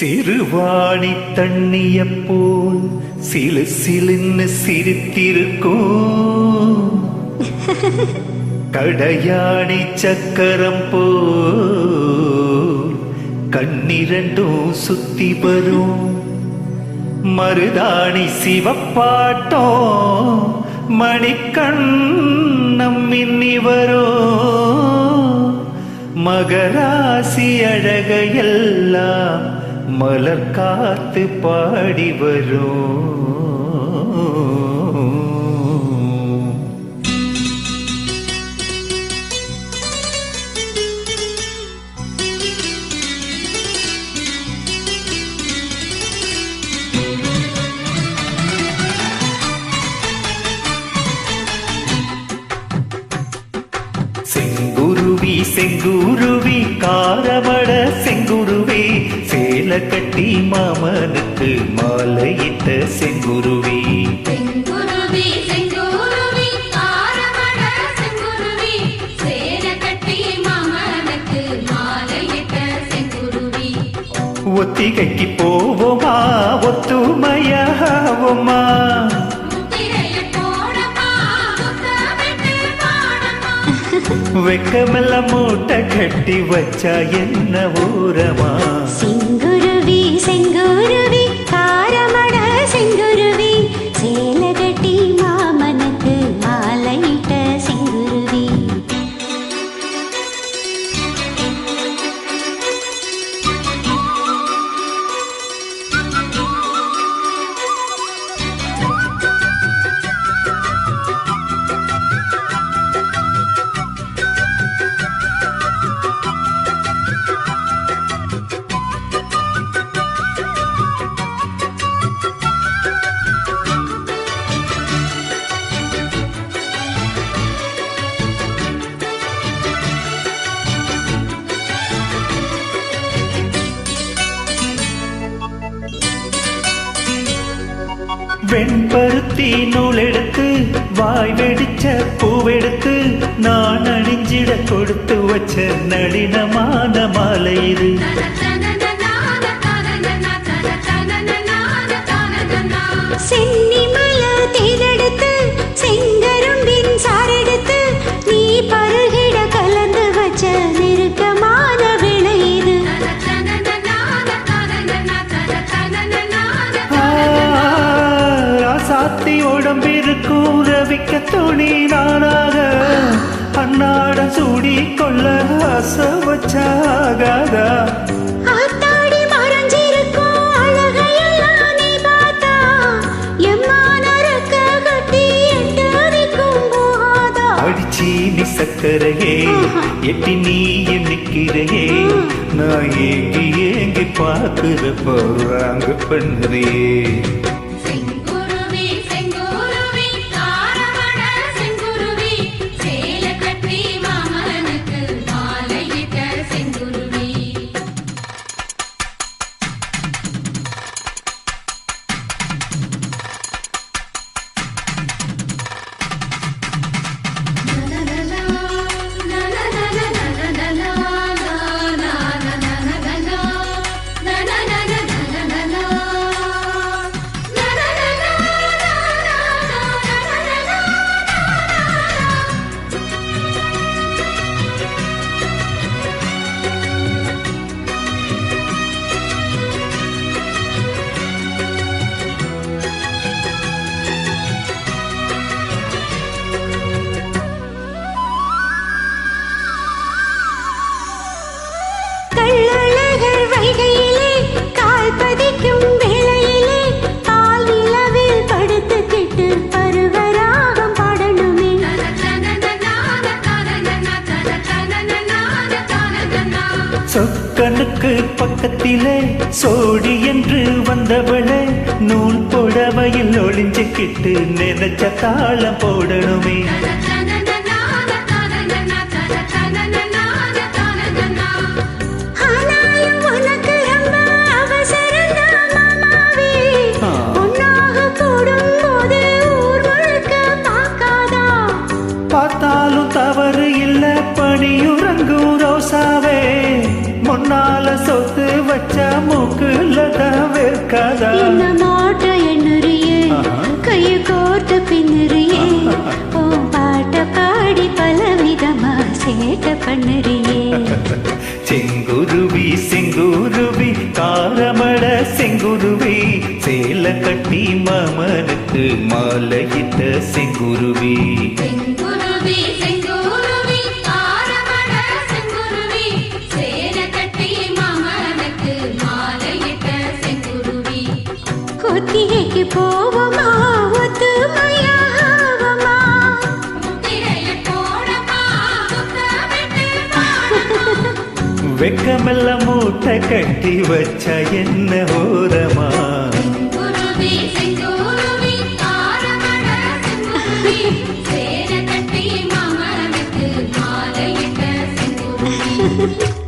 சிறுவாணி தண்ணிய போல் சிலு சிலுன்னு சிரித்திருக்கும் கடையாணி சக்கரம் போல் கண்ணிரண்டும் சுத்தி வரும் மருதாணி சிவப்பாட்டோ மணிக்கண்ணம் மின்னி வரும் மகராசி அழகையெல்லாம் மலர் காத்து பாடி வரும். செங்குருவி செங்குருவி காரமட செங்குருவி சேல கட்டி மாமனுக்கு மாலையிட்ட செங்குருவி. செங்குருவி செங்குருவி காரமட செங்குருவி சேல கட்டி மாமனுக்கு மாலையிட்ட செங்குருவி. ஒத்திகைக்கு போவோமா ஒத்துமையாவோமா வெக்கமெல்லாம் மூட்டை கட்டி வச்சா என்ன ஊரமா. செங்குருவி செங்குருவி காரமட செங்குருவி சேல கட்டி மாமனுக்கு மாலையிட்ட செங்குருவி. வெண்பருத்தி நூல் எடுத்து வாய் வெடிச்ச பூவெடுத்து நான் அணிஞ்சிட கொடுத்து வச்ச நளினமான மாலை இது. சென்னிமல தேரெடுத்து செங்கரும்பின் சாரெடுத்து நீ பருகிட கலந்து வச்ச நெருக்கமான விளை இது. சாத்தி உடம்பிருக்கும் ரவிக்க துணி நானாக அன்னாட சூடி கொள்ள ஆசை வச்சாகாதா. ஆத்தாடி மறைஞ்சிருக்கும் அழகையெல்லாம் நீ பார்த்தா எம்மான ரெக்க கட்டி எட்டரிக்கும் போகாதா. அடிச்சி நீ சக்கரையே எட்டி நீ எண்ணிக்கிறையே நான் ஏங்கி ஏங்கி பார்க்கிற போறாங்க பண்ணுறே. கள்ளழகர் வைகையிலே கால் பதிக்கும் வேளையிலே கால் நிலவில் படுத்துக்கிட்டு பருவராகம் பாடணுமே. சொக்கனுக்கு பக்கத்திலே சோடி என்று வந்தவளே நூல் புடவையில் ஒளிஞ்சுக்கிட்டு நினைச்ச தாளம் போடணுமே. பார்த்தாலும் தவறு இல்ல பணியுறங்கும் ரோசாவே முன்னால சொத்து வச்சா மூக்குல தான் வேர்க்காதா என்ன மாட்ட எண்ணுறியே கையை கோர்த்து பின்னுறியே ஓ பாட்ட பாடி பலவிதமா சேட்ட பண்ணுறியே செங்குருவி செங்குருவி காரமட செங்குருவி சேல கட்டி மாமனுக்கு மாலையிட்ட செங்குருவி செங்குருவி செங்குருவி ஆரமட செங்குருவி சேல கட்டி மாமனுக்கு மாலையிட்ட செங்குருவி ஒத்திகைக்கு போவோமா ஒத்துமையாவோமா முத்திரைய போடமா முத்தமிட்டு பாடுமா வெக்கமெல்லாம் மூட்டை கட்டி வச்சா என்ன ஓரமா செங்குருவி செங்குருவி ஆரமட செங்குருவி சேல கட்டி மாமனுக்கு மாலையிட்ட செங்குருவி